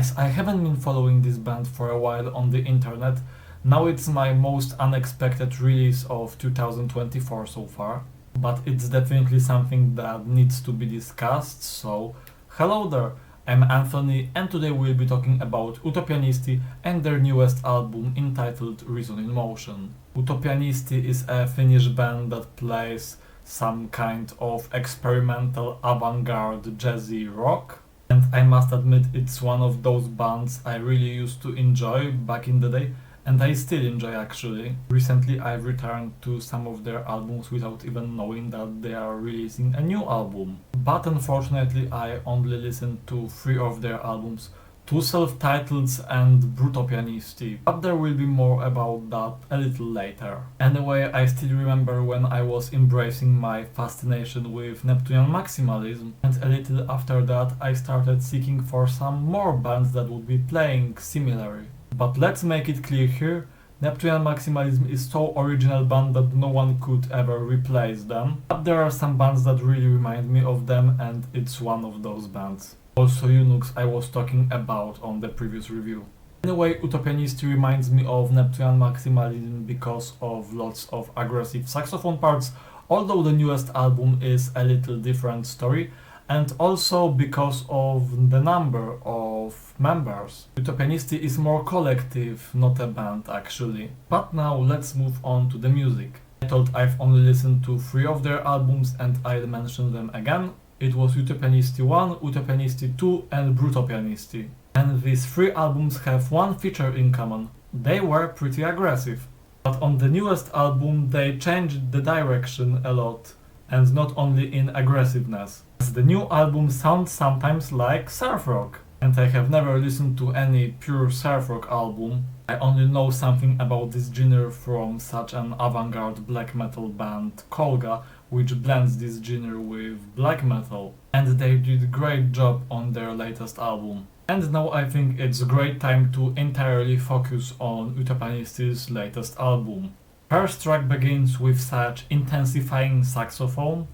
As I haven't been following this band for a while on the internet, now it's my most unexpected release of 2024 so far, but it's definitely something that needs to be discussed, so hello there, I'm Anthony and today we'll be talking about Utopianisti and their newest album entitled Reason in Motion. Utopianisti is a Finnish band that plays some kind of experimental avant-garde jazzy rock. And I must admit it's one of those bands I really used to enjoy back in the day, and I still enjoy actually. Recently I've returned to some of their albums without even knowing that they are releasing a new album. But unfortunately I only listened to 3 of their albums, 2 self-titles and Utopianisti, but there will be more about that a little later. Anyway, I still remember when I was embracing my fascination with Neptunian maximalism, and a little after that I started seeking for some more bands that would be playing similarly. But let's make it clear here, Neptunian maximalism is so original band that no one could ever replace them, but there are some bands that really remind me of them and it's one of those bands. Also Unix I was talking about on the previous review. Anyway, Utopianisti reminds me of Neptunian maximalism because of lots of aggressive saxophone parts, although the newest album is a little different story, and also because of the number of members. Utopianisti is more collective, not a band actually. But now let's move on to the music. I thought I've only listened to 3 of their albums and I'll mention them again. It was Utopianisti 1, Utopianisti 2 and Utopianisti. And these 3 albums have one feature in common. They were pretty aggressive. But on the newest album they changed the direction a lot, and not only in aggressiveness. The new album sounds sometimes like surf rock. And I have never listened to any pure surf rock album. I only know something about this genre from such an avant-garde black metal band Kolga, which blends this genre with black metal, and they did a great job on their latest album. And now I think it's a great time to entirely focus on Utopianisti's latest album. First track begins with such intensifying saxophone.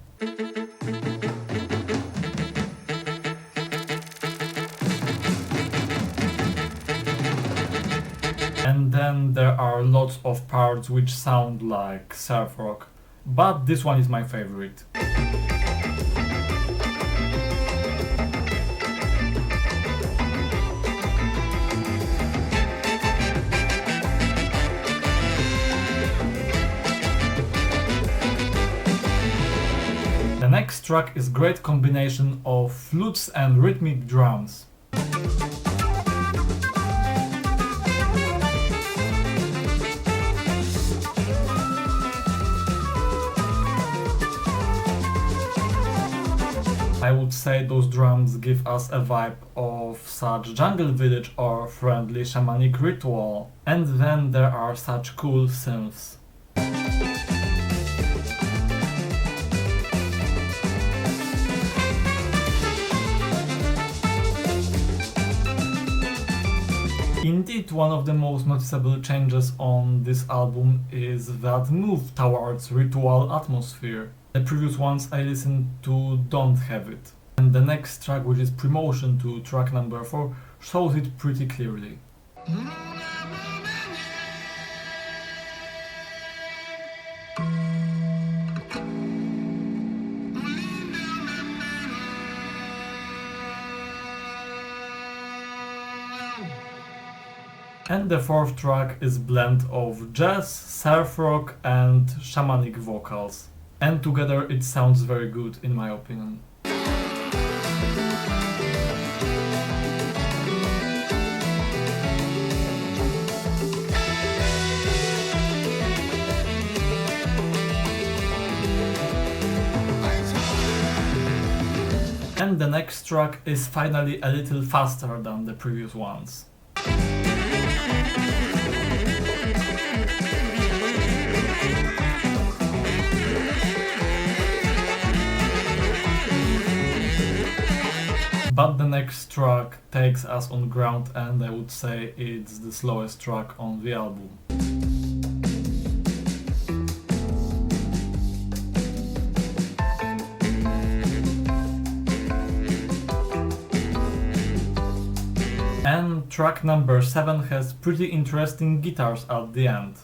And then there are lots of parts which sound like surf rock. But this one is my favorite. The next track is great combination of flutes and rhythmic drums. I would say those drums give us a vibe of such jungle village or friendly shamanic ritual. And then there are such cool synths. Indeed, one of the most noticeable changes on this album is that move towards ritual atmosphere. The previous ones I listened to don't have it. And the next track, which is promotion to track number 4, shows it pretty clearly. And the 4th track is blend of jazz, surf rock and shamanic vocals. And together it sounds very good in my opinion. And the next track is finally a little faster than the previous ones. But the next track takes us on ground and I would say it's the slowest track on the album. Then track number 7 has pretty interesting guitars at the end.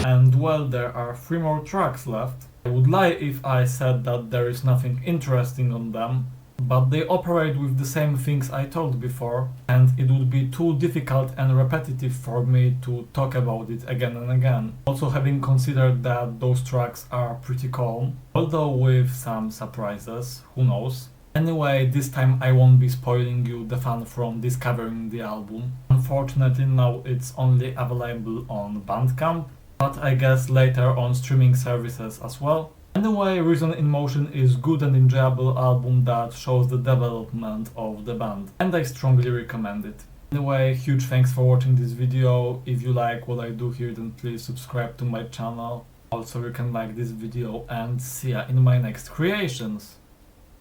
And well, there are 3 more tracks left. I would lie if I said that there is nothing interesting on them, but they operate with the same things I told before, and it would be too difficult and repetitive for me to talk about it again and again. Also having considered that those tracks are pretty calm, although with some surprises, who knows. Anyway, this time I won't be spoiling you the fun from discovering the album. Unfortunately now it's only available on Bandcamp, but I guess later on streaming services as well. Anyway, Reason in Motion is good and enjoyable album that shows the development of the band, and I strongly recommend it. Anyway, huge thanks for watching this video. If you like what I do here, then please subscribe to my channel. Also, you can like this video, and see ya in my next creations.